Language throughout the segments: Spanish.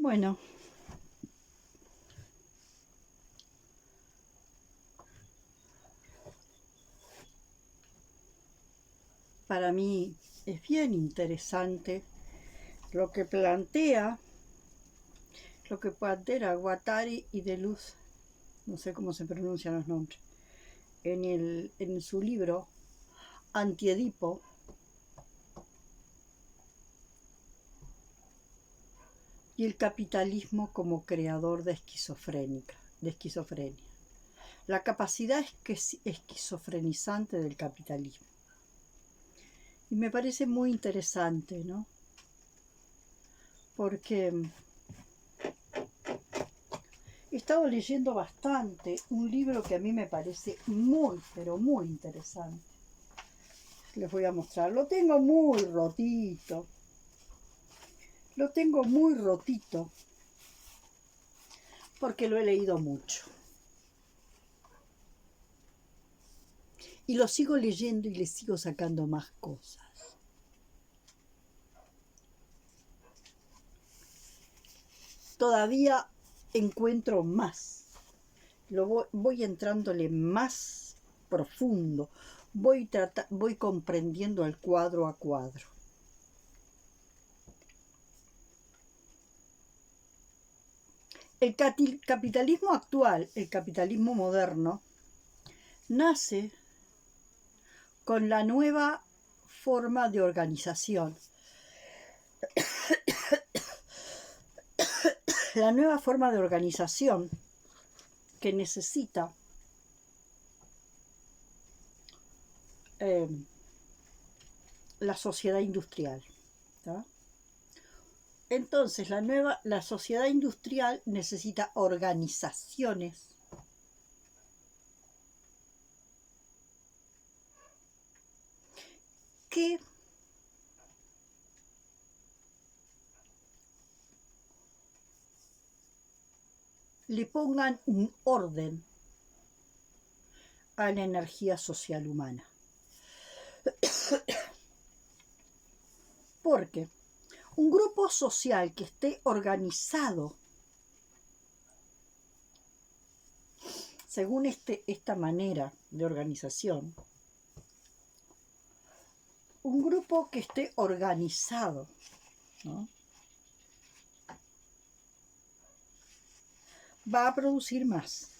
Bueno, para mí es bien interesante lo que plantea Guattari y Deleuze, no sé cómo se pronuncian los nombres, en su libro Antiedipo, y el capitalismo como creador de esquizofrenia. La capacidad esquizofrenizante del capitalismo. Y me parece muy interesante, ¿no? Porque he estado leyendo bastante un libro que a mí me parece muy, pero muy interesante. Les voy a mostrar. Lo tengo muy rotito. Porque lo he leído mucho. Y lo sigo leyendo y le sigo sacando más cosas. Todavía encuentro más. Voy entrándole más profundo. Voy comprendiendo el cuadro a cuadro. El capitalismo actual, el capitalismo moderno, nace con la nueva forma de organización. La nueva forma de organización que necesita la sociedad industrial, ¿tá? Entonces la sociedad industrial necesita organizaciones que le pongan un orden a la energía social humana. Porque un grupo social que esté organizado según esta manera de organización, un grupo que esté organizado, ¿no?, va a producir más,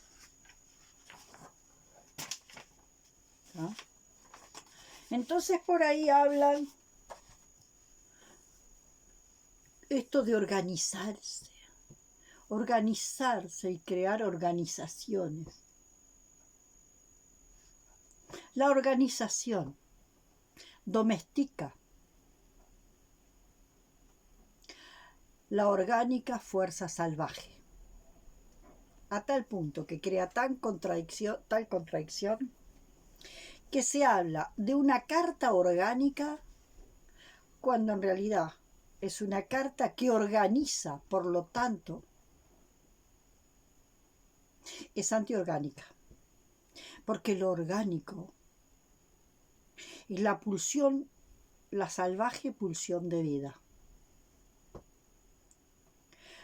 ¿no? Entonces por ahí hablan esto de organizarse y crear organizaciones. La organización domestica la orgánica fuerza salvaje, a tal punto que crea tal contradicción, que se habla de una carta orgánica cuando en realidad es una carta que organiza, por lo tanto, es antiorgánica. Porque lo orgánico es la salvaje pulsión de vida.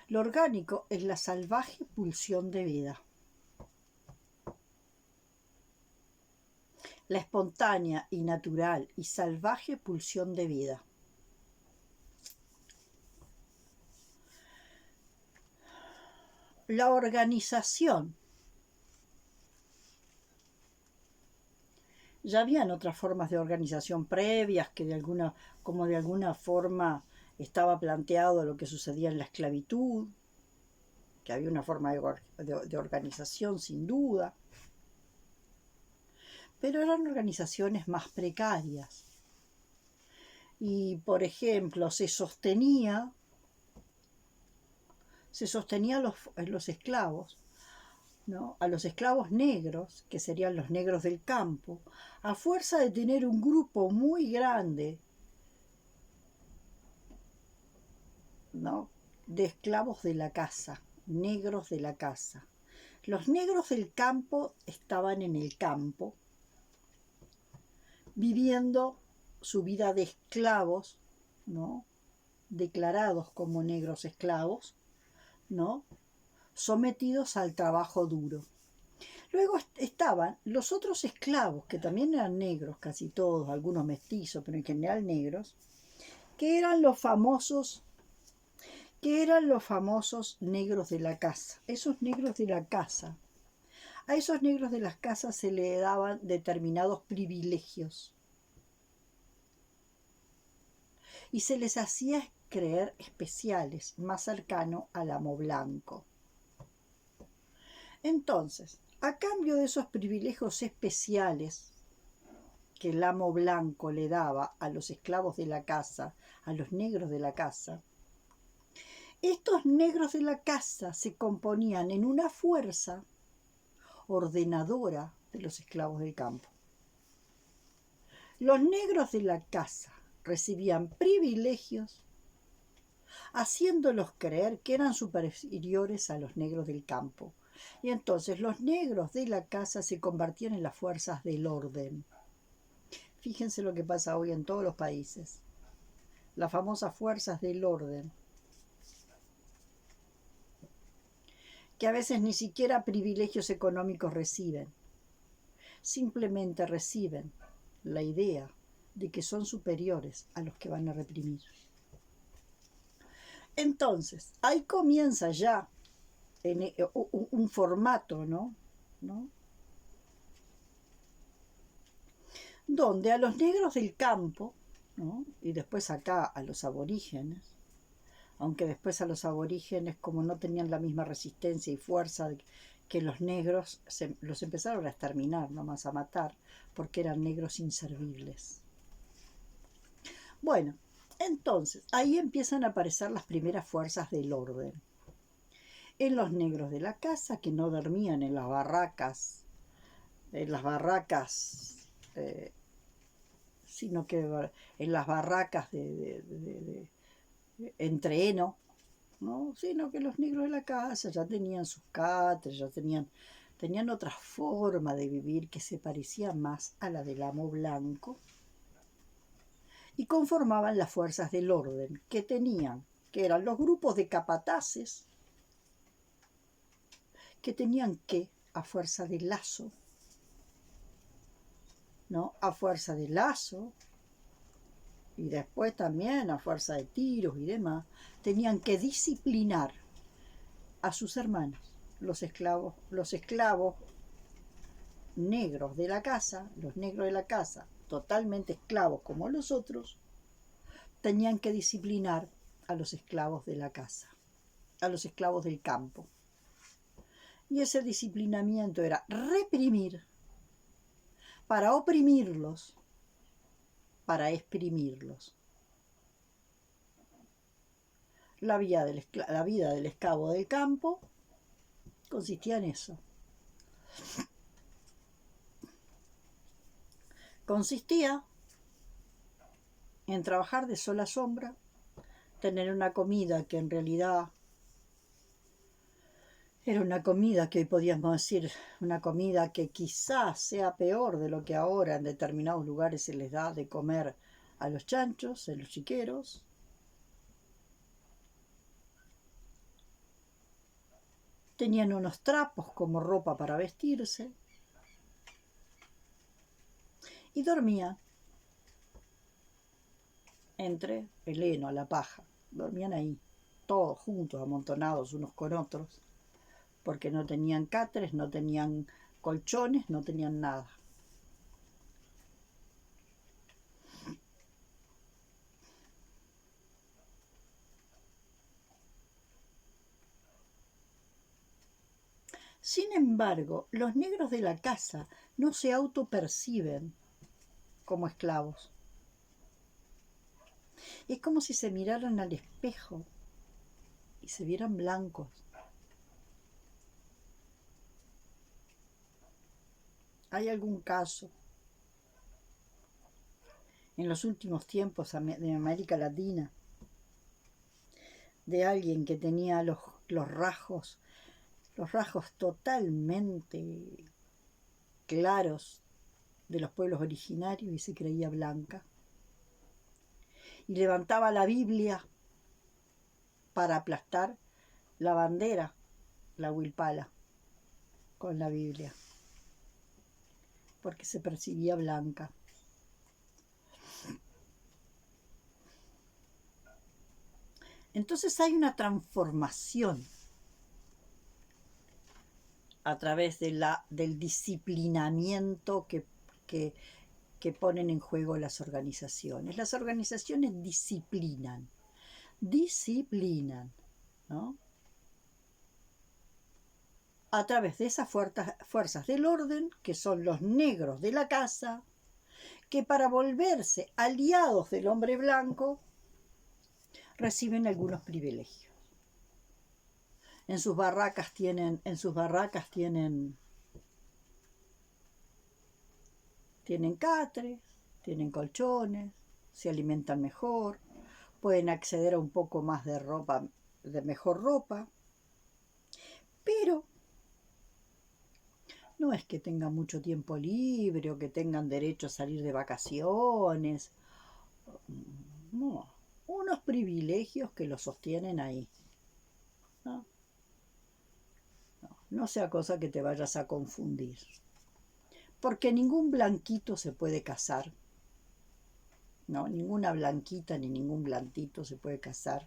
Lo orgánico es la salvaje pulsión de vida. La espontánea y natural y salvaje pulsión de vida. La organización. Ya habían otras formas de organización previas que de alguna forma estaba planteado lo que sucedía en la esclavitud, que había una forma de organización sin duda, pero eran organizaciones más precarias. Y, por ejemplo, se sostenía los esclavos, ¿no?, a los esclavos negros, que serían los negros del campo, a fuerza de tener un grupo muy grande, ¿no?, de esclavos de la casa, negros de la casa. Los negros del campo estaban en el campo, viviendo su vida de esclavos, ¿no?, declarados como negros esclavos, ¿no? Sometidos al trabajo duro. Luego estaban los otros esclavos, que también eran negros, casi todos, algunos mestizos, pero en general negros, que eran los famosos, negros de la casa. Esos negros de la casa, a esos negros de las casas se le daban determinados privilegios y se les hacía creer especiales, más cercano al amo blanco. Entonces, a cambio de esos privilegios especiales que el amo blanco le daba a los esclavos de la casa, a los negros de la casa, estos negros de la casa se componían en una fuerza ordenadora de los esclavos del campo. Los negros de la casa recibían privilegios, haciéndolos creer que eran superiores a los negros del campo. Y entonces los negros de la casa se convertían en las fuerzas del orden. Fíjense lo que pasa hoy en todos los países. Las famosas fuerzas del orden, que a veces ni siquiera privilegios económicos reciben. Simplemente reciben la idea de que son superiores a los que van a reprimir. Entonces, ahí comienza ya un formato, ¿no? Donde a los negros del campo, ¿no? Y después acá a los aborígenes, aunque después a los aborígenes, como no tenían la misma resistencia y fuerza que los negros, los empezaron a exterminar, nomás a matar, porque eran negros inservibles. Bueno, entonces, ahí empiezan a aparecer las primeras fuerzas del orden. En los negros de la casa, que no dormían en las barracas, sino que en las barracas de entreno, ¿no? Sino que los negros de la casa ya tenían sus catres, ya tenían otra forma de vivir que se parecía más a la del amo blanco, y conformaban las fuerzas del orden que eran los grupos de capataces, que tenían que, a fuerza de lazo, ¿no? A fuerza de lazo, y después también a fuerza de tiros y demás, tenían que disciplinar a sus hermanos, los esclavos negros de la casa, los negros de la casa, totalmente esclavos como los otros, tenían que disciplinar a los esclavos de la casa, a los esclavos del campo. Y ese disciplinamiento era reprimir para oprimirlos, para exprimirlos. La vida del esclavo del campo consistía en eso. Consistía en trabajar de sol a sombra, tener una comida que en realidad era una comida que hoy podríamos decir, una comida que quizás sea peor de lo que ahora en determinados lugares se les da de comer a los chanchos, a los chiqueros. Tenían unos trapos como ropa para vestirse y dormían entre el heno, la paja. Dormían ahí, todos juntos, amontonados unos con otros, porque no tenían catres, no tenían colchones, no tenían nada. Sin embargo, los negros de la casa no se autoperciben como esclavos. Es como si se miraran al espejo y se vieran blancos. ¿Hay algún caso en los últimos tiempos de América Latina de alguien que tenía los rasgos totalmente claros de los pueblos originarios y se creía blanca? Y levantaba la Biblia para aplastar la bandera, la huilpala, con la Biblia, porque se percibía blanca. Entonces hay una transformación a través del disciplinamiento que ponen en juego las organizaciones. Las organizaciones disciplinan, ¿no? A través de esas fuerzas del orden, que son los negros de la casa, que para volverse aliados del hombre blanco, reciben algunos privilegios. En sus barracas tienen catres, tienen colchones, se alimentan mejor, pueden acceder a un poco más de ropa, de mejor ropa, pero no es que tengan mucho tiempo libre o que tengan derecho a salir de vacaciones. No, unos privilegios que los sostienen ahí. ¿No? No sea cosa que te vayas a confundir. Porque ningún blanquito se puede casar. No, ninguna blanquita ni ningún blanquito se puede casar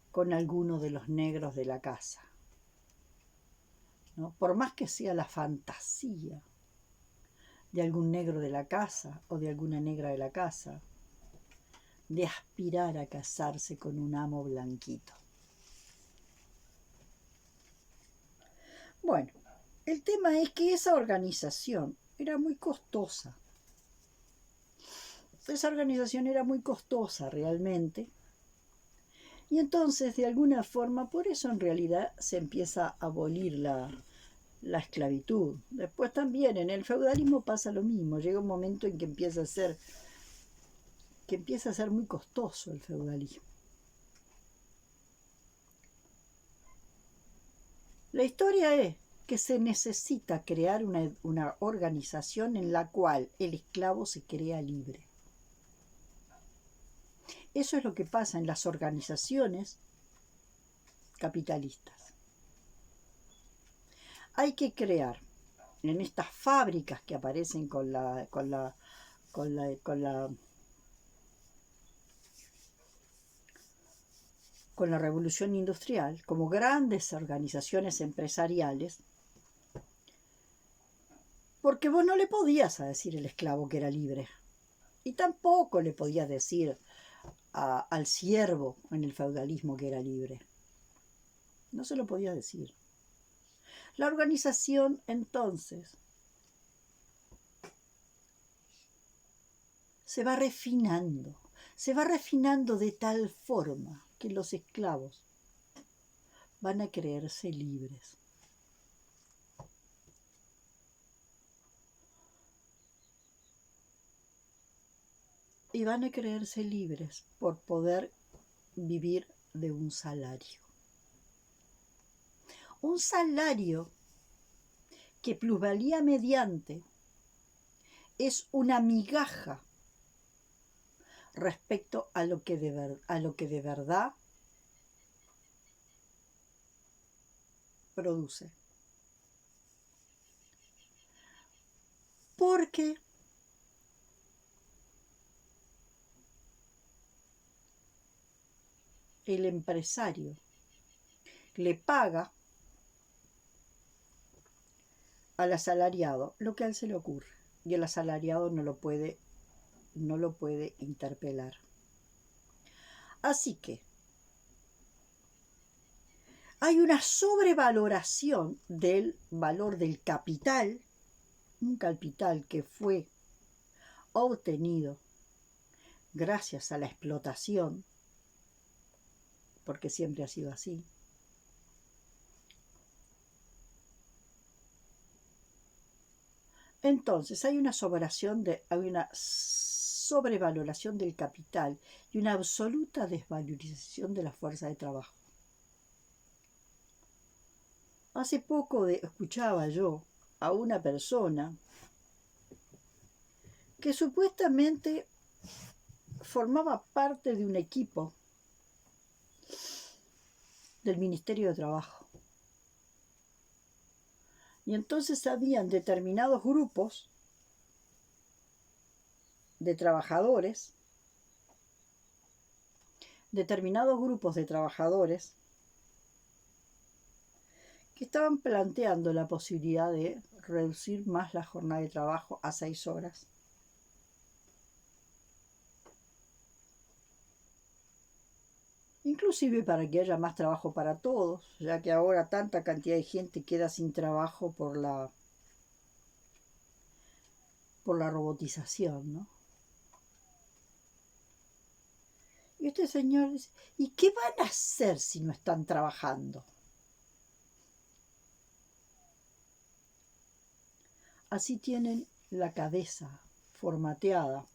con alguno de los negros de la casa. ¿No? Por más que sea la fantasía de algún negro de la casa o de alguna negra de la casa, de aspirar a casarse con un amo blanquito. Bueno, el tema es que esa organización era muy costosa. Esa organización era muy costosa realmente. Y entonces, de alguna forma, por eso en realidad se empieza a abolir la esclavitud. Después también en el feudalismo pasa lo mismo. Llega un momento en que empieza a ser muy costoso el feudalismo. La historia es que se necesita crear una organización en la cual el esclavo se crea libre. Eso es lo que pasa en las organizaciones capitalistas. Hay que crear en estas fábricas que aparecen con la revolución industrial, como grandes organizaciones empresariales, porque vos no le podías decir al esclavo que era libre, y tampoco le podías decir al siervo en el feudalismo que era libre. No se lo podía decir. La organización entonces se va refinando de tal forma que los esclavos van a creerse libres. Y van a creerse libres por poder vivir de un salario. Un salario que plusvalía mediante es una migaja respecto a lo que de verdad produce. Porque el empresario le paga al asalariado lo que a él se le ocurre y el asalariado no lo puede interpelar. Así que hay una sobrevaloración del valor del capital, un capital que fue obtenido gracias a la explotación, porque siempre ha sido así. Entonces hay una sobrevaloración del capital y una absoluta desvalorización de la fuerza de trabajo. Hace poco escuchaba yo a una persona que supuestamente formaba parte de un equipo del Ministerio de Trabajo. Y entonces habían determinados grupos de trabajadores, que estaban planteando la posibilidad de reducir más la jornada de trabajo a 6 horas. Inclusive para que haya más trabajo para todos, ya que ahora tanta cantidad de gente queda sin trabajo por la robotización, ¿no? Y este señor dice, ¿y qué van a hacer si no están trabajando? Así tienen la cabeza formateada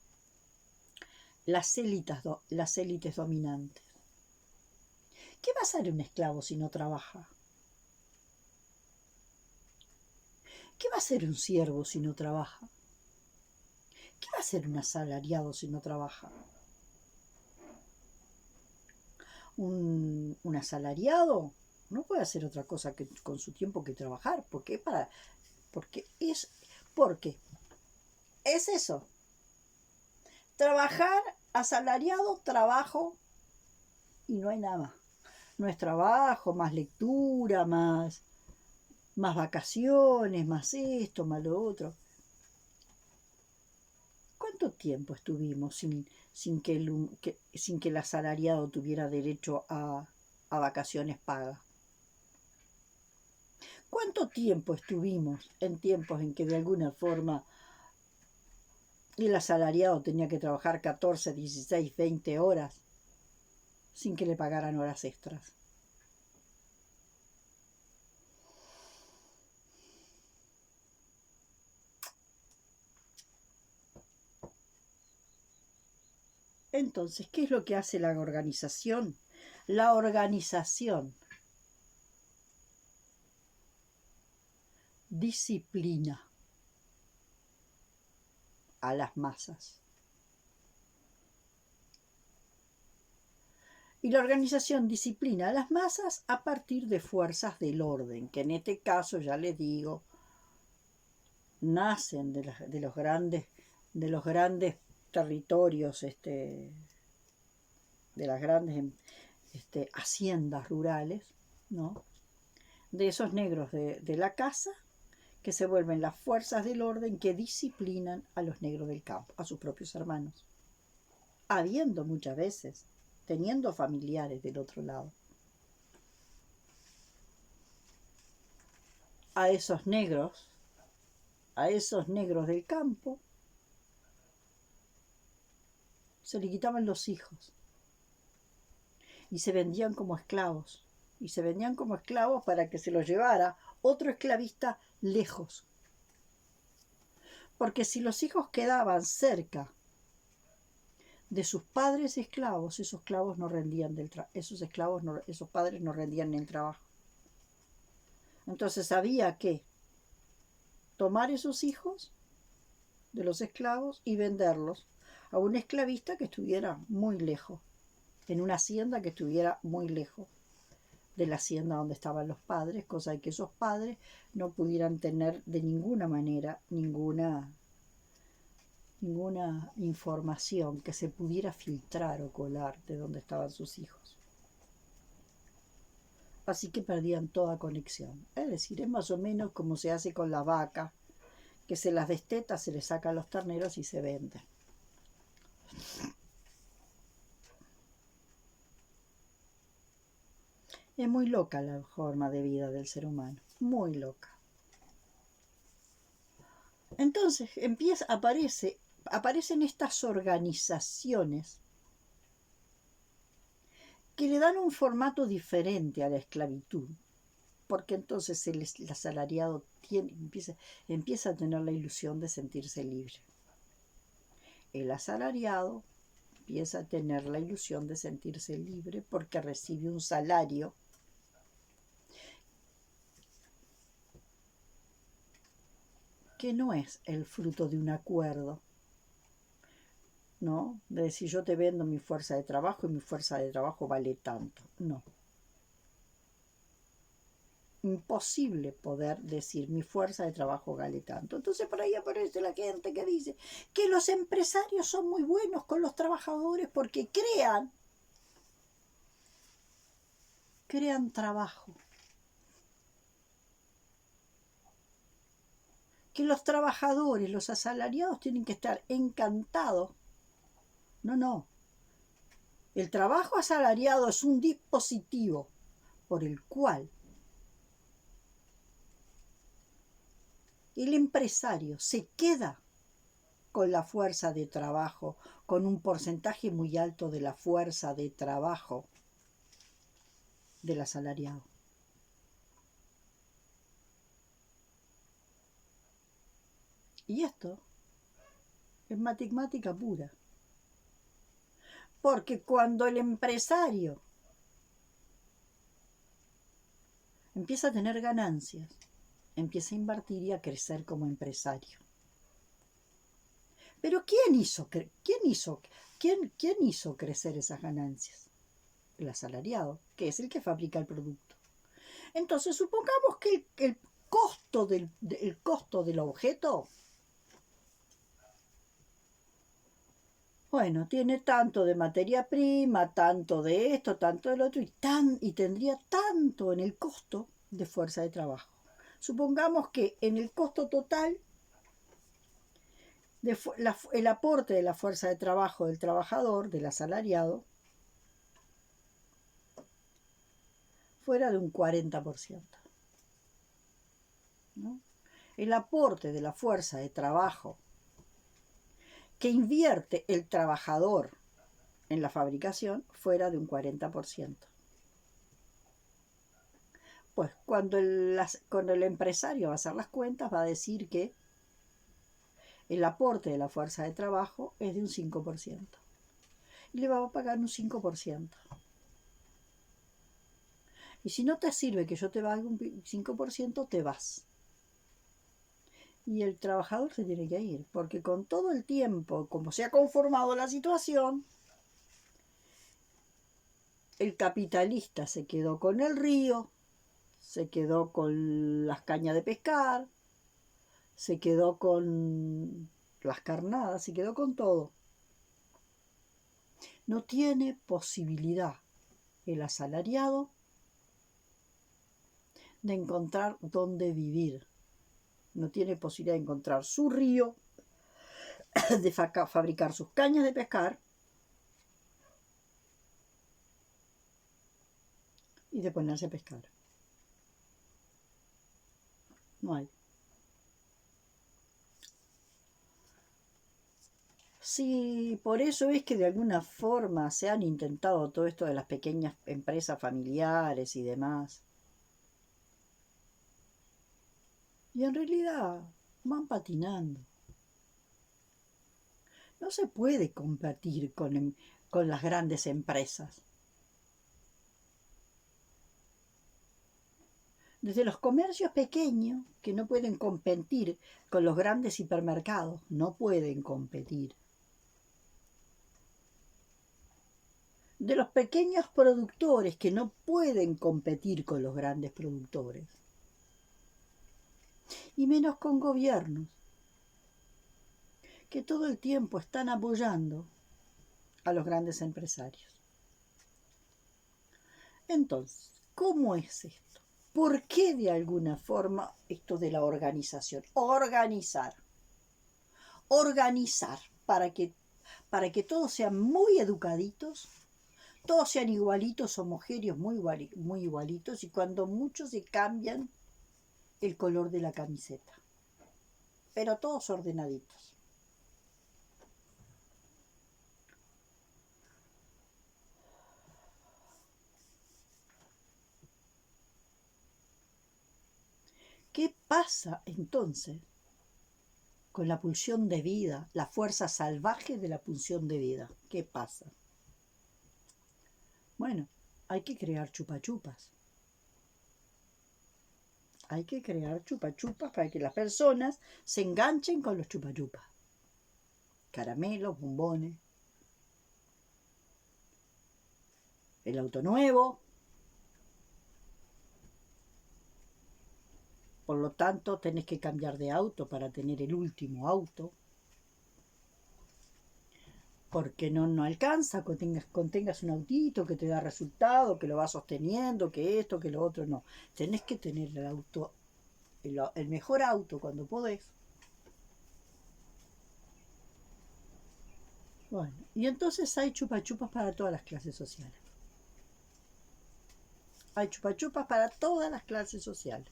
las élites dominantes. ¿Qué va a hacer un esclavo si no trabaja? ¿Qué va a hacer un siervo si no trabaja? ¿Qué va a hacer un asalariado si no trabaja? Un asalariado no puede hacer otra cosa que con su tiempo que trabajar, porque es eso. Trabajar, asalariado, trabajo y no hay nada más. No es trabajo, más lectura, más vacaciones, más esto, más lo otro. ¿Cuánto tiempo estuvimos sin que el asalariado tuviera derecho a vacaciones pagas? ¿Cuánto tiempo estuvimos en tiempos en que de alguna forma el asalariado tenía que trabajar 14, 16, 20 horas sin que le pagaran horas extras? Entonces, ¿qué es lo que hace la organización? La organización disciplina a las masas. Y la organización disciplina a las masas a partir de fuerzas del orden, que en este caso, ya les digo, nacen de los grandes territorios, de las grandes haciendas rurales, ¿no? De esos negros de la casa, que se vuelven las fuerzas del orden que disciplinan a los negros del campo, a sus propios hermanos, habiendo muchas veces, teniendo familiares del otro lado. A esos negros del campo, se le quitaban los hijos y se vendían como esclavos. Y se vendían como esclavos para que se los llevara otro esclavista lejos. Porque si los hijos quedaban cerca de sus padres esclavos, esos padres no rendían en el trabajo. Entonces había que tomar esos hijos de los esclavos y venderlos a un esclavista que estuviera muy lejos, en una hacienda que estuviera muy lejos de la hacienda donde estaban los padres, cosa de que esos padres no pudieran tener de ninguna manera ninguna información que se pudiera filtrar o colar de dónde estaban sus hijos. Así que perdían toda conexión. Es decir, es más o menos como se hace con la vaca, que se las desteta, se les sacan los terneros y se venden. Es muy loca la forma de vida del ser humano, muy loca. Entonces aparecen estas organizaciones que le dan un formato diferente a la esclavitud, porque entonces el asalariado empieza a tener la ilusión de sentirse libre. El asalariado empieza a tener la ilusión de sentirse libre porque recibe un salario que no es el fruto de un acuerdo, ¿no? De decir, yo te vendo mi fuerza de trabajo y mi fuerza de trabajo vale tanto. No. imposible poder decir mi fuerza de trabajo vale tanto. Entonces por ahí aparece la gente que dice que los empresarios son muy buenos con los trabajadores porque crean trabajo. Que los trabajadores, los asalariados tienen que estar encantados. No, no. El trabajo asalariado es un dispositivo por el cual el empresario se queda con la fuerza de trabajo, con un porcentaje muy alto de la fuerza de trabajo del asalariado. Y esto es matemática pura. Porque cuando el empresario empieza a tener ganancias, empieza a invertir y a crecer como empresario. Pero ¿quién hizo crecer esas ganancias? El asalariado, que es el que fabrica el producto. Entonces, supongamos que el costo del objeto, bueno, tiene tanto de materia prima, tanto de esto, tanto del otro, y tendría tanto en el costo de fuerza de trabajo. Supongamos que en el costo total, el aporte de la fuerza de trabajo del trabajador, del asalariado, fuera de un 40%. ¿No? El aporte de la fuerza de trabajo que invierte el trabajador en la fabricación fuera de un 40%. Pues cuando el empresario va a hacer las cuentas, va a decir que el aporte de la fuerza de trabajo es de un 5%. Y le va a pagar un 5%. Y si no te sirve que yo te pague un 5%, te vas. Y el trabajador se tiene que ir, porque con todo el tiempo, como se ha conformado la situación, el capitalista se quedó con el río, se quedó con las cañas de pescar, se quedó con las carnadas, se quedó con todo. No tiene posibilidad el asalariado de encontrar dónde vivir. No tiene posibilidad de encontrar su río, de fabricar sus cañas de pescar y de ponerse a pescar. No hay. Sí, por eso es que de alguna forma se han intentado todo esto de las pequeñas empresas familiares y demás. Y en realidad van patinando. No se puede competir con las grandes empresas. Desde los comercios pequeños, que no pueden competir con los grandes hipermercados, no pueden competir. De los pequeños productores, que no pueden competir con los grandes productores. Y menos con gobiernos, que todo el tiempo están apoyando a los grandes empresarios. Entonces, ¿cómo es esto? ¿Por qué de alguna forma esto de la organización? Organizar para que todos sean muy educaditos, todos sean igualitos, homogéneos, muy igualitos, y cuando muchos se cambian el color de la camiseta, pero todos ordenaditos. ¿Qué pasa entonces con la pulsión de vida, la fuerza salvaje de la pulsión de vida? ¿Qué pasa? Bueno, hay que crear chupachupas. Hay que crear chupachupas para que las personas se enganchen con los chupachupas. Caramelos, bombones, el auto nuevo. Por lo tanto, tenés que cambiar de auto para tener el último auto. Porque no alcanza contengas un autito que te da resultado, que lo va sosteniendo, que esto, que lo otro, no. Tenés que tener el auto, el mejor auto cuando podés. Bueno, y entonces hay chupachupas para todas las clases sociales. Hay chupachupas para todas las clases sociales.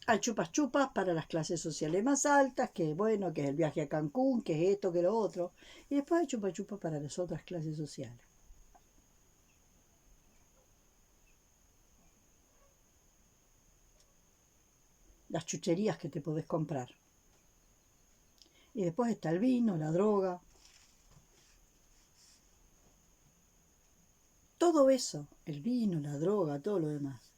Hay chupas chupas para las clases sociales más altas, que bueno, que es el viaje a Cancún, que es esto, que lo otro. Y después hay chupas chupas para las otras clases sociales. Las chucherías que te podés comprar. Y después está el vino, la droga. Todo eso, el vino, la droga, todo lo demás.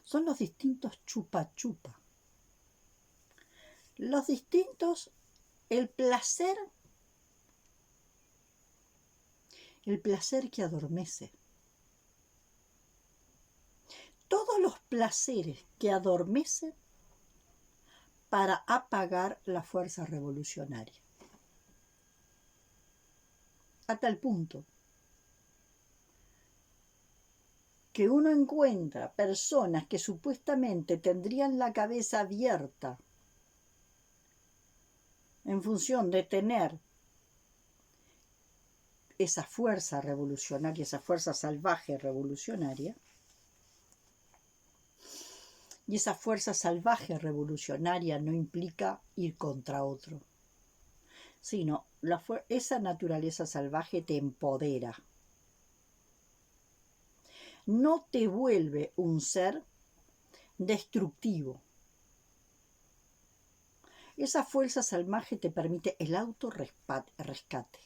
Son los distintos chupa chupa. Los distintos, el placer que adormece. Todos los placeres que adormecen para apagar la fuerza revolucionaria. A tal punto que uno encuentra personas que supuestamente tendrían la cabeza abierta en función de tener esa fuerza revolucionaria, esa fuerza salvaje revolucionaria, y esa fuerza salvaje revolucionaria no implica ir contra otro, sino esa naturaleza salvaje te empodera. No te vuelve un ser destructivo. Esa fuerza salvaje te permite el autorrescate.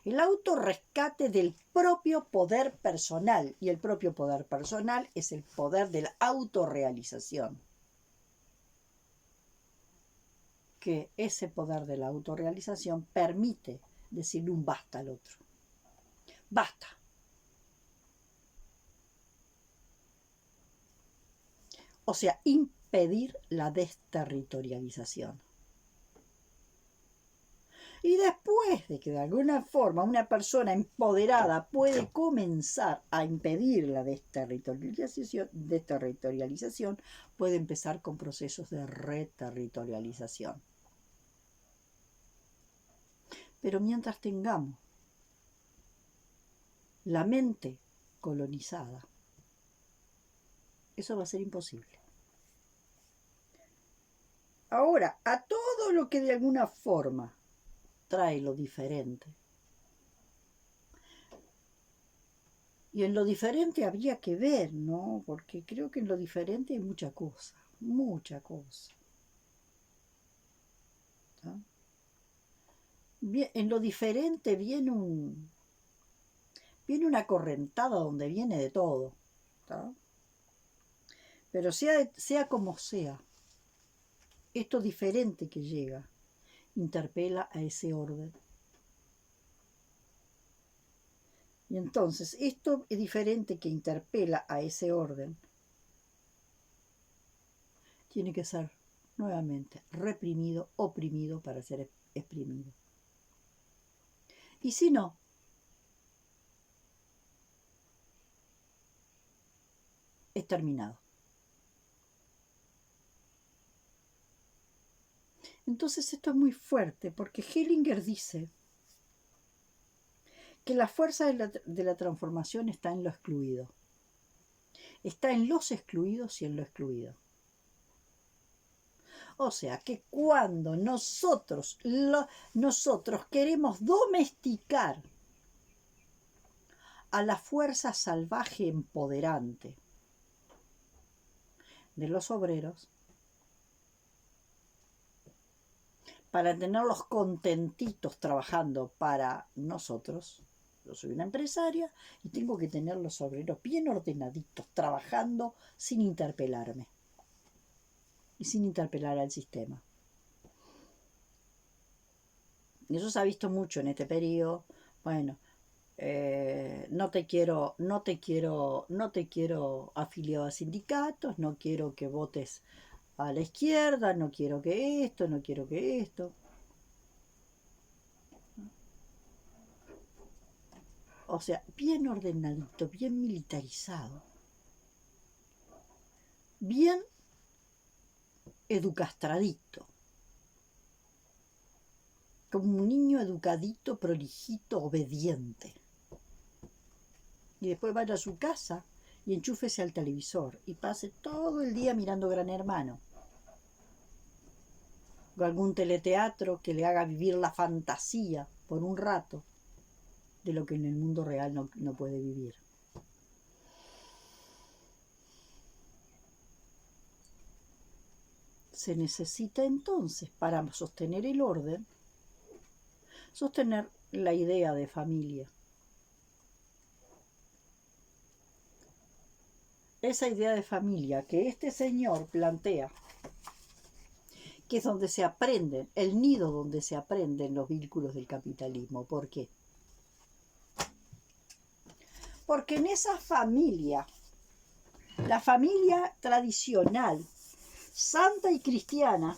El autorrescate del propio poder personal. Y el propio poder personal es el poder de la autorrealización. Que ese poder de la autorrealización permite decirle un basta al otro. Basta. O sea, impedir la desterritorialización. Y después de que de alguna forma una persona empoderada puede comenzar a impedir la desterritorialización, puede empezar con procesos de reterritorialización. Pero mientras tengamos la mente colonizada, eso va a ser imposible. Ahora, a todo lo que de alguna forma trae lo diferente. Y en lo diferente habría que ver, ¿no? Porque creo que en lo diferente hay mucha cosa, mucha cosa. ¿No? Bien, en lo diferente viene una correntada donde viene de todo. ¿No? Pero sea como sea, esto diferente que llega interpela a ese orden. Y entonces, esto es diferente que interpela a ese orden. Tiene que ser nuevamente reprimido, oprimido para ser exprimido. Y si no, es terminado. Entonces esto es muy fuerte porque Hellinger dice que la fuerza de la transformación está en lo excluido. Está en los excluidos y en lo excluido. O sea que cuando nosotros queremos domesticar a la fuerza salvaje empoderante de los obreros, para tenerlos contentitos trabajando para nosotros, yo soy una empresaria y tengo que tener los obreros bien ordenaditos, trabajando sin interpelarme y sin interpelar al sistema. Y eso se ha visto mucho en este periodo. Bueno, no te quiero afiliado a sindicatos, no quiero que votes a la izquierda, no quiero que esto, no quiero que esto. O sea, bien ordenadito, bien militarizado, bien educastradito, como un niño educadito, prolijito, obediente. Y después vaya a su casa y enchúfese al televisor y pase todo el día mirando Gran Hermano. O algún teleteatro que le haga vivir la fantasía por un rato de lo que en el mundo real no puede vivir. Se necesita entonces, para sostener el orden, sostener la idea de familia. Esa idea de familia que este señor plantea, que es donde se aprenden, el nido donde se aprenden los vínculos del capitalismo. ¿Por qué? Porque en esa familia, la familia tradicional, santa y cristiana,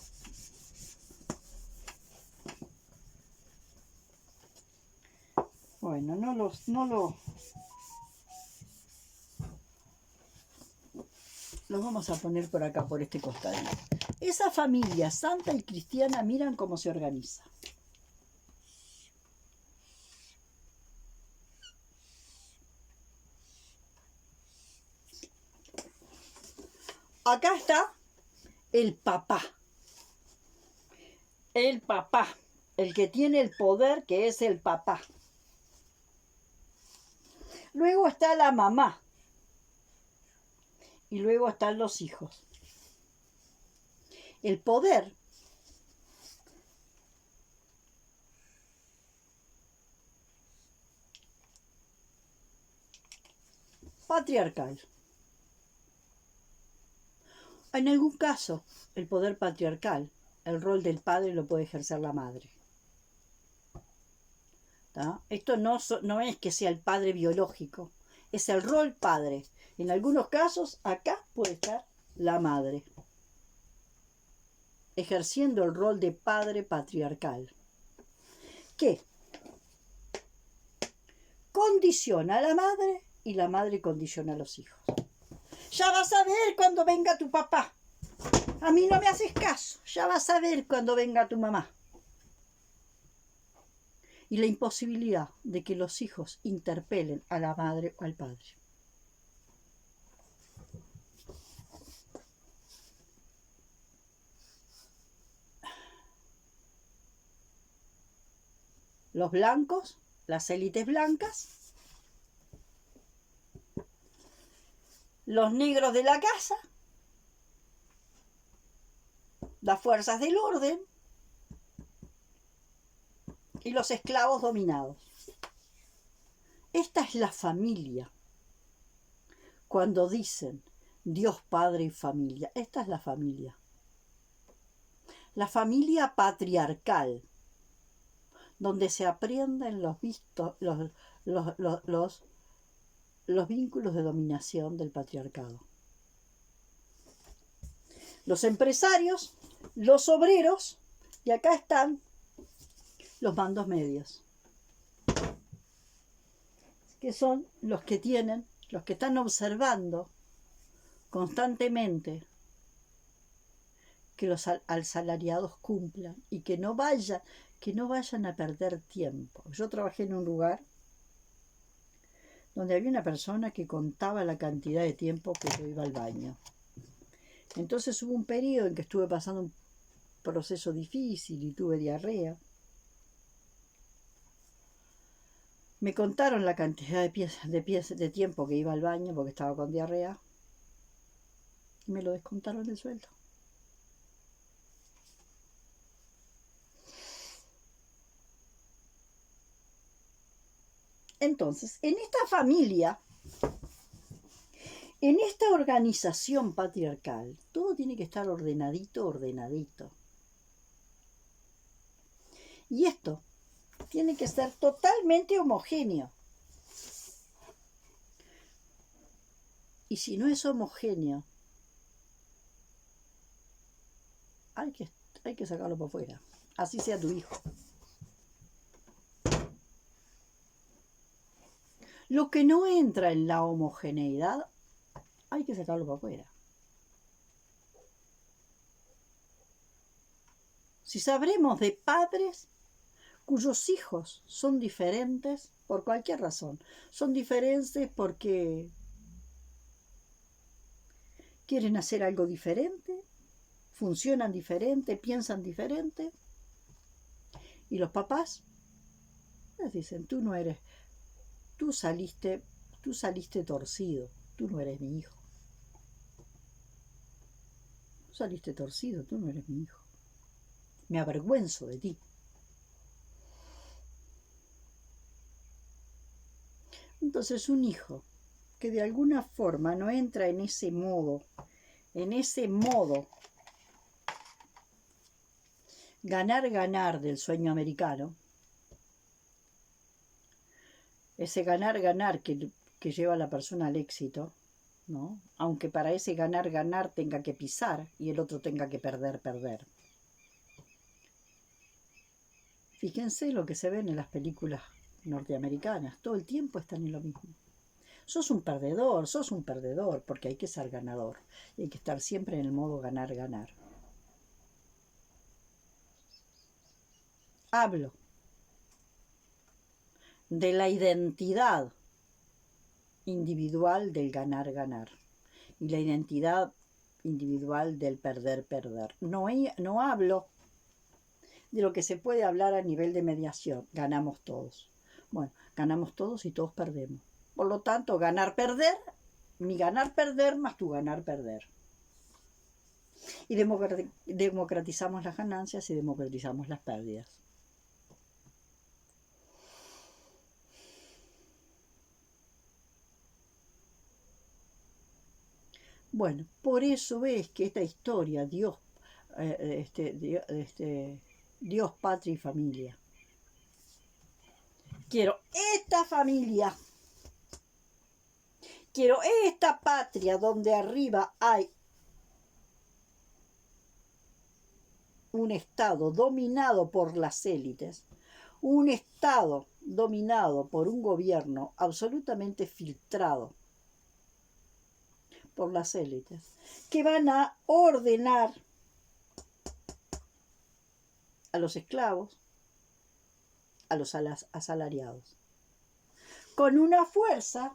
bueno, los vamos a poner por acá, por este costadito. Esa familia santa y cristiana, miran cómo se organiza. Acá está el papá. El papá, el que tiene el poder, que es el papá. Luego está la mamá. Y luego están los hijos. El poder patriarcal. En algún caso, el poder patriarcal, el rol del padre lo puede ejercer la madre. ¿Tá? Esto no es que sea el padre biológico, es el rol padre. En algunos casos, acá puede estar la madre, ejerciendo el rol de padre patriarcal, que condiciona a la madre y la madre condiciona a los hijos. Ya vas a ver cuando venga tu papá. A mí no me haces caso. Ya vas a ver cuando venga tu mamá. Y la imposibilidad de que los hijos interpelen a la madre o al padre. Los blancos, las élites blancas, los negros de la casa, las fuerzas del orden y los esclavos dominados. Esta es la familia. Cuando dicen Dios, Padre y familia, esta es la familia. La familia patriarcal, donde se aprenden los vínculos de dominación del patriarcado. Los empresarios, los obreros, y acá están los mandos medios, que son los que están observando constantemente que los asalariados cumplan y que no vayan a perder tiempo. Yo trabajé en un lugar donde había una persona que contaba la cantidad de tiempo que yo iba al baño. Entonces hubo un periodo en que estuve pasando un proceso difícil y tuve diarrea. Me contaron la cantidad de tiempo que iba al baño porque estaba con diarrea y me lo descontaron del sueldo. Entonces, en esta familia, en esta organización patriarcal, todo tiene que estar ordenadito. Y esto tiene que ser totalmente homogéneo. Y si no es homogéneo, hay que sacarlo por fuera. Así sea tu hijo. Lo que no entra en la homogeneidad, hay que sacarlo por fuera. Si sabremos de padres cuyos hijos son diferentes por cualquier razón, son diferentes porque quieren hacer algo diferente, funcionan diferente, piensan diferente, y los papás les dicen, tú saliste torcido, tú no eres mi hijo. Tú saliste torcido, tú no eres mi hijo. Me avergüenzo de ti. Entonces un hijo que de alguna forma no entra en ese modo ganar del sueño americano, ese ganar que lleva a la persona al éxito, ¿no? Aunque para ese ganar tenga que pisar y el otro tenga que perder. Fíjense lo que se ven en las películas norteamericanas, todo el tiempo están en lo mismo. Sos un perdedor, porque hay que ser ganador. Y hay que estar siempre en el modo ganar. Hablo de la identidad individual del ganar y la identidad individual del perder. No hablo de lo que se puede hablar a nivel de mediación. Ganamos todos. Bueno, ganamos todos y todos perdemos. Por lo tanto, ganar-perder, mi ganar-perder más tu ganar-perder. Y democratizamos las ganancias y democratizamos las pérdidas. Bueno, por eso ves que esta historia, Dios, patria y familia. Quiero esta familia. Quiero esta patria donde arriba hay un Estado dominado por las élites, un Estado dominado por un gobierno absolutamente filtrado por las élites, que van a ordenar a los esclavos, a los asalariados, con una fuerza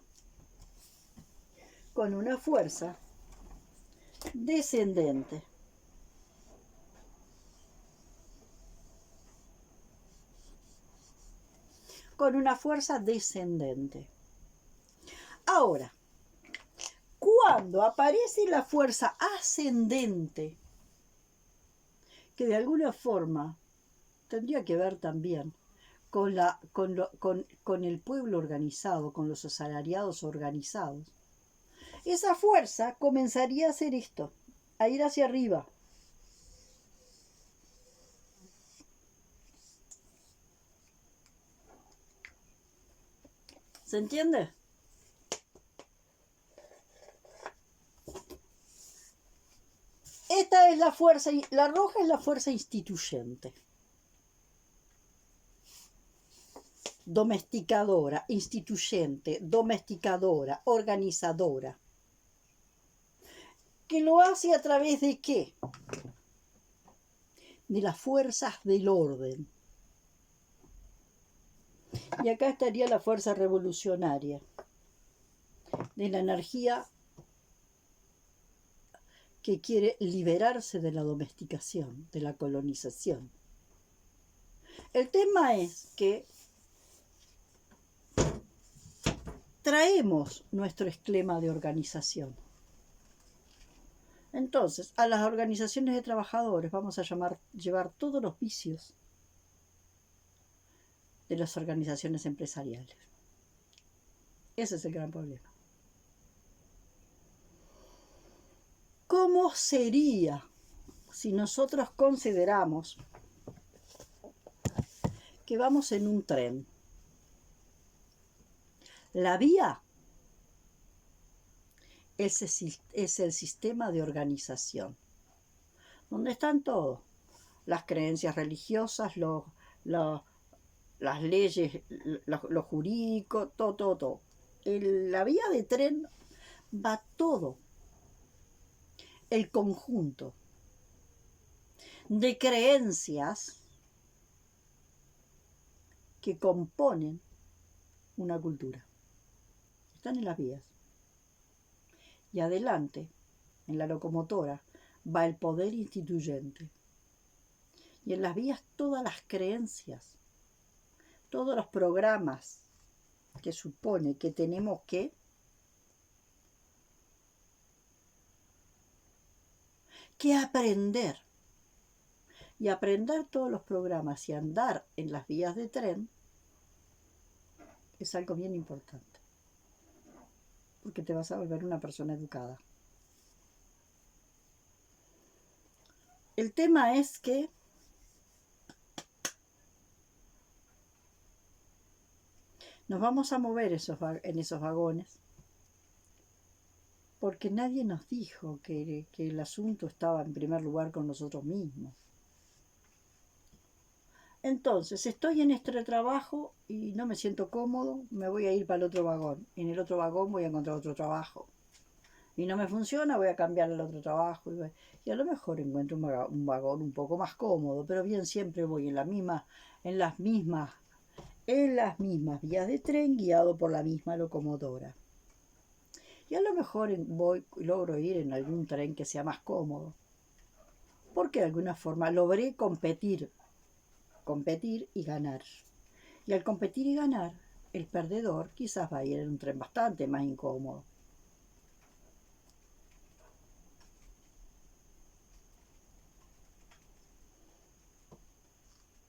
descendente. Ahora, cuando aparece la fuerza ascendente, que de alguna forma tendría que ver también con el pueblo organizado, con los asalariados organizados, esa fuerza comenzaría a hacer esto, a ir hacia arriba. ¿Se entiende? Esta es la fuerza, la roja es la fuerza instituyente. Domesticadora, instituyente, domesticadora, organizadora. ¿Que lo hace a través de qué? De las fuerzas del orden. Y acá estaría la fuerza revolucionaria, de la energía que quiere liberarse de la domesticación, de la colonización. El tema es que traemos nuestro esquema de organización. Entonces, a las organizaciones de trabajadores vamos a llevar todos los vicios de las organizaciones empresariales. Ese es el gran problema. ¿Cómo sería si nosotros consideramos que vamos en un tren? La vía es el sistema de organización, donde están todos, las creencias religiosas, las leyes, lo jurídico, todo. En la vía de tren va todo, el conjunto de creencias que componen una cultura. Están en las vías. Y adelante, en la locomotora, va el poder instituyente. Y en las vías todas las creencias, todos los programas que supone que tenemos que aprender. Y aprender todos los programas y andar en las vías de tren es algo bien importante. Porque te vas a volver una persona educada. El tema es que nos vamos a mover en esos vagones porque nadie nos dijo que el asunto estaba en primer lugar con nosotros mismos. Entonces, estoy en este trabajo y no me siento cómodo, me voy a ir para el otro vagón. En el otro vagón voy a encontrar otro trabajo. Y no me funciona, voy a cambiar el otro trabajo. Y a lo mejor encuentro un vagón un poco más cómodo, pero bien, siempre voy en las mismas vías de tren, guiado por la misma locomotora. Y a lo mejor logro ir en algún tren que sea más cómodo. Porque de alguna forma logré competir y ganar. Y al competir y ganar, el perdedor quizás va a ir en un tren bastante más incómodo.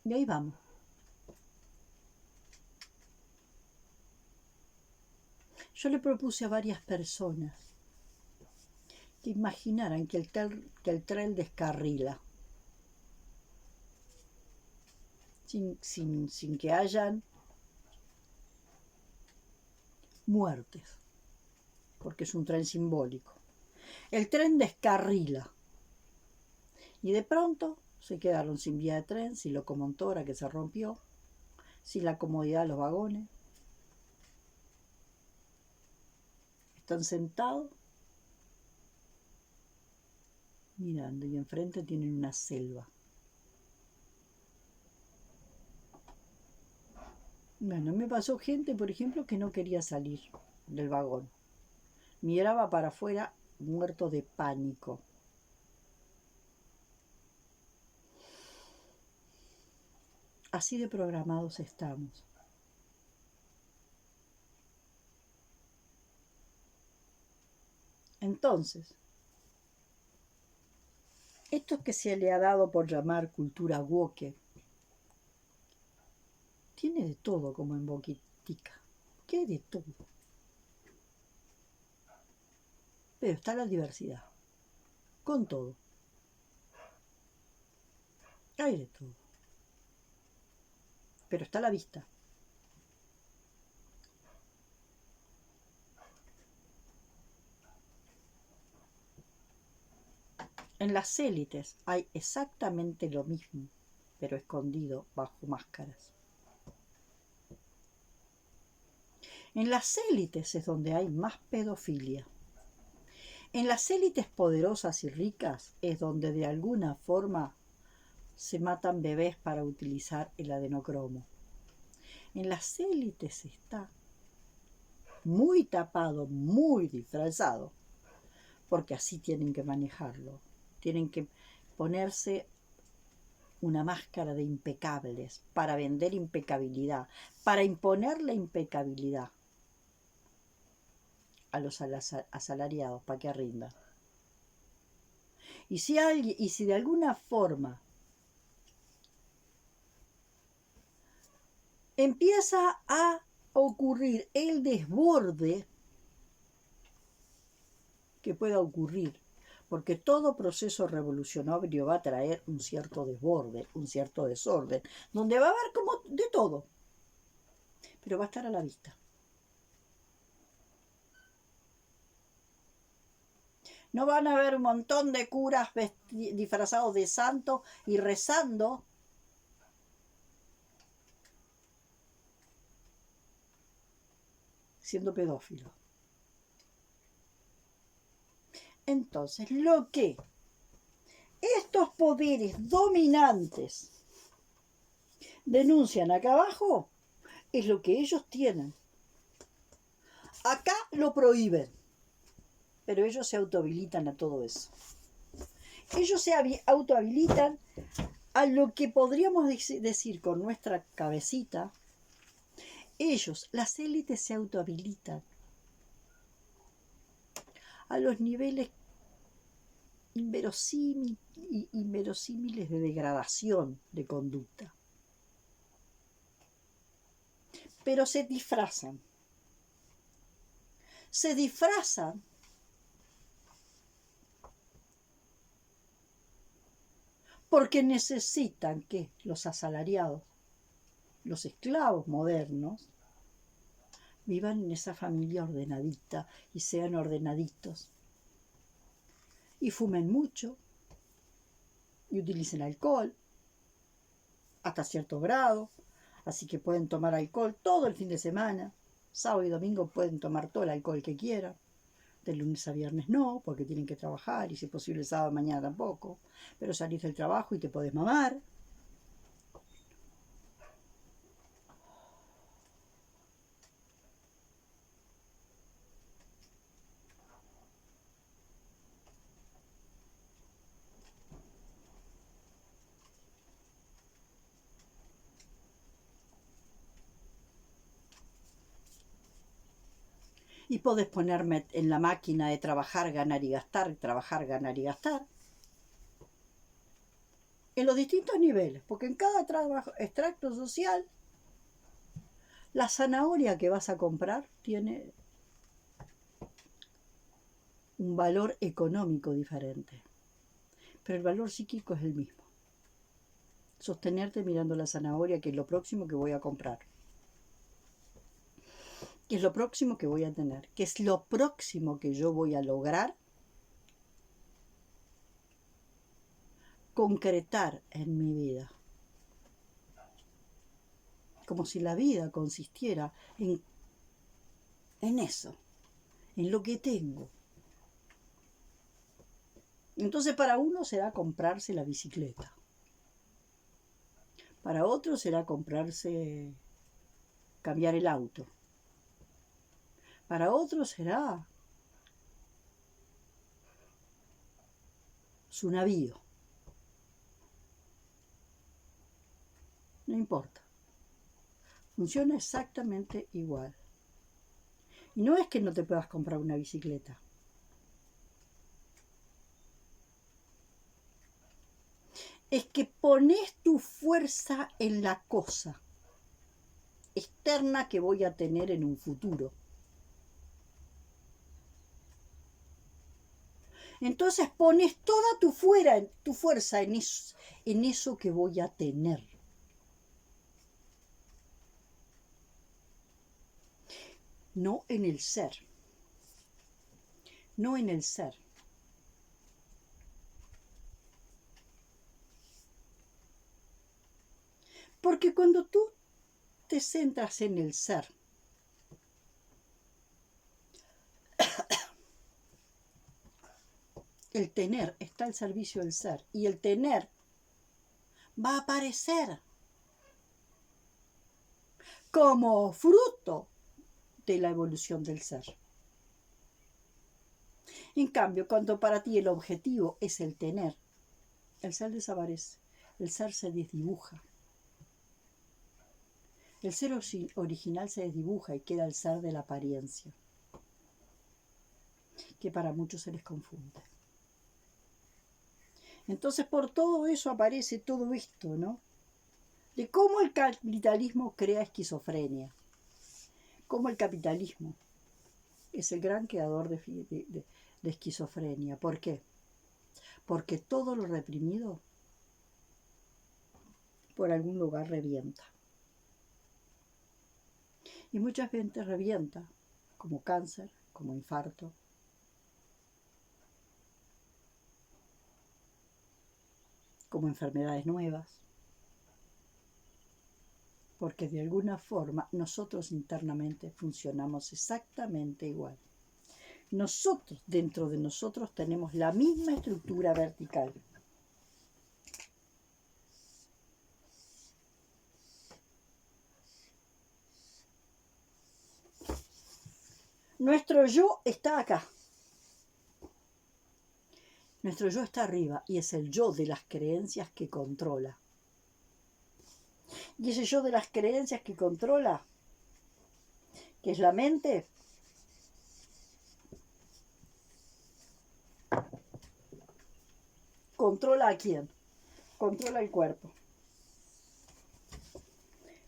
Y ahí vamos. Yo le propuse a varias personas que imaginaran que el tren descarrila. Sin que hayan muertes, porque es un tren simbólico. El tren descarrila y de pronto se quedaron sin vía de tren, sin locomotora que se rompió, sin la comodidad de los vagones. Están sentados mirando y enfrente tienen una selva. Bueno, me pasó gente, por ejemplo, que no quería salir del vagón. Miraba para afuera muerto de pánico. Así de programados estamos. Entonces, esto que se le ha dado por llamar cultura woke, tiene de todo como en Boquitica. ¿Qué hay de todo? Pero está la diversidad. Con todo. Hay de todo. Pero está a la vista. En las élites hay exactamente lo mismo, pero escondido bajo máscaras. En las élites es donde hay más pedofilia. En las élites poderosas y ricas es donde de alguna forma se matan bebés para utilizar el adenocromo. En las élites está muy tapado, muy disfrazado, porque así tienen que manejarlo. Tienen que ponerse una máscara de impecables para vender impecabilidad, para imponer la impecabilidad a los asalariados para que rindan. Y si de alguna forma empieza a ocurrir el desborde que pueda ocurrir, porque todo proceso revolucionario va a traer un cierto desborde, un cierto desorden, donde va a haber como de todo, pero va a estar a la vista. No van a ver un montón de curas disfrazados de santo y rezando. Siendo pedófilo. Entonces, lo que estos poderes dominantes denuncian acá abajo es lo que ellos tienen. Acá lo prohíben, pero ellos se autohabilitan a todo eso. Ellos se autohabilitan a lo que podríamos decir con nuestra cabecita. Ellos, las élites, se autohabilitan a los niveles inverosímiles de degradación de conducta. Pero se disfrazan. Se disfrazan porque necesitan que los asalariados, los esclavos modernos, vivan en esa familia ordenadita y sean ordenaditos. Y fumen mucho y utilicen alcohol hasta cierto grado, así que pueden tomar alcohol todo el fin de semana. Sábado y domingo pueden tomar todo el alcohol que quieran. De lunes a viernes no, porque tienen que trabajar y si es posible sábado mañana tampoco. Pero salís del trabajo y te podés mamar. Y podés ponerme en la máquina de trabajar, ganar y gastar, trabajar, ganar y gastar. En los distintos niveles, porque en cada extracto social, la zanahoria que vas a comprar tiene un valor económico diferente, pero el valor psíquico es el mismo. Sostenerte mirando la zanahoria, que es lo próximo que voy a comprar, que es lo próximo que voy a tener, que es lo próximo que yo voy a lograr concretar en mi vida. Como si la vida consistiera en eso, en lo que tengo. Entonces para uno será comprarse la bicicleta. Para otro será cambiar el auto. Para otro será su navío. No importa. Funciona exactamente igual. Y no es que no te puedas comprar una bicicleta. Es que pones tu fuerza en la cosa externa que voy a tener en un futuro. Entonces pones toda tu fuerza en eso que voy a tener. No en el ser. No en el ser. Porque cuando tú te centras en el ser, el tener está al servicio del ser y el tener va a aparecer como fruto de la evolución del ser. En cambio, cuando para ti el objetivo es el tener, el ser desaparece, el ser se desdibuja. El ser original se desdibuja y queda el ser de la apariencia, que para muchos se les confunde. Entonces por todo eso aparece todo esto, ¿no? De cómo el capitalismo crea esquizofrenia, cómo el capitalismo es el gran creador de esquizofrenia. ¿Por qué? Porque todo lo reprimido por algún lugar revienta. Y muchas veces revienta como cáncer, como infarto, como enfermedades nuevas, porque de alguna forma nosotros internamente funcionamos exactamente igual. Nosotros, dentro de nosotros, tenemos la misma estructura vertical. Nuestro yo está acá. Nuestro yo está arriba y es el yo de las creencias que controla. Y ese yo de las creencias que controla, que es la mente, ¿controla a quién? Controla el cuerpo.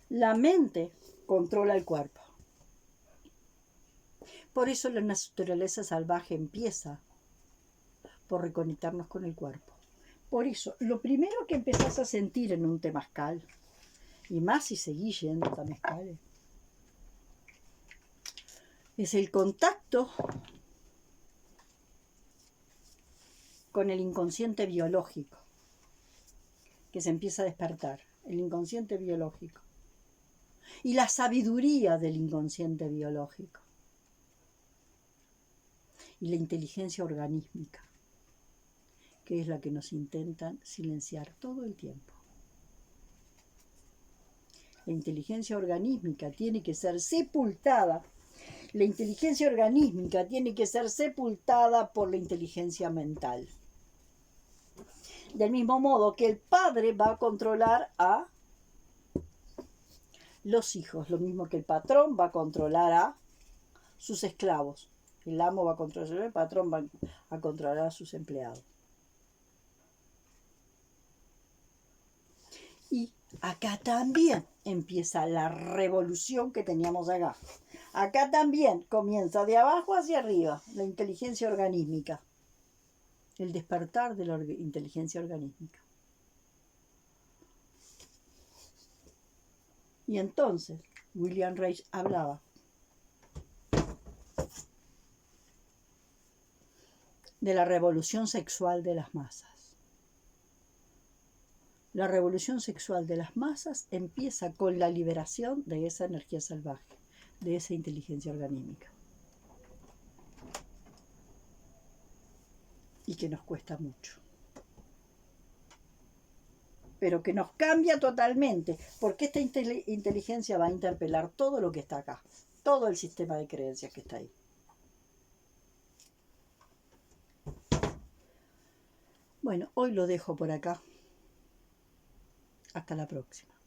La mente controla el cuerpo. Por eso la naturaleza salvaje empieza por reconectarnos con el cuerpo. Por eso, lo primero que empezás a sentir en un temazcal, y más si seguís yendo a temazcales, es el contacto con el inconsciente biológico, que se empieza a despertar, el inconsciente biológico, y la sabiduría del inconsciente biológico, y la inteligencia organísmica, que es la que nos intentan silenciar todo el tiempo. La inteligencia organísmica tiene que ser sepultada. La inteligencia organísmica tiene que ser sepultada por la inteligencia mental. Del mismo modo que el padre va a controlar a los hijos, lo mismo que el patrón va a controlar a sus esclavos. El amo va a controlar, el patrón va a controlar a sus empleados. Y acá también empieza la revolución que teníamos acá. Acá también comienza de abajo hacia arriba la inteligencia organísmica. El despertar de la inteligencia organísmica. Y entonces William Reich hablaba de la revolución sexual de las masas. La revolución sexual de las masas empieza con la liberación de esa energía salvaje, de esa inteligencia organísmica. Y que nos cuesta mucho. Pero que nos cambia totalmente, porque esta inteligencia va a interpelar todo lo que está acá, todo el sistema de creencias que está ahí. Bueno, hoy lo dejo por acá. Hasta la próxima.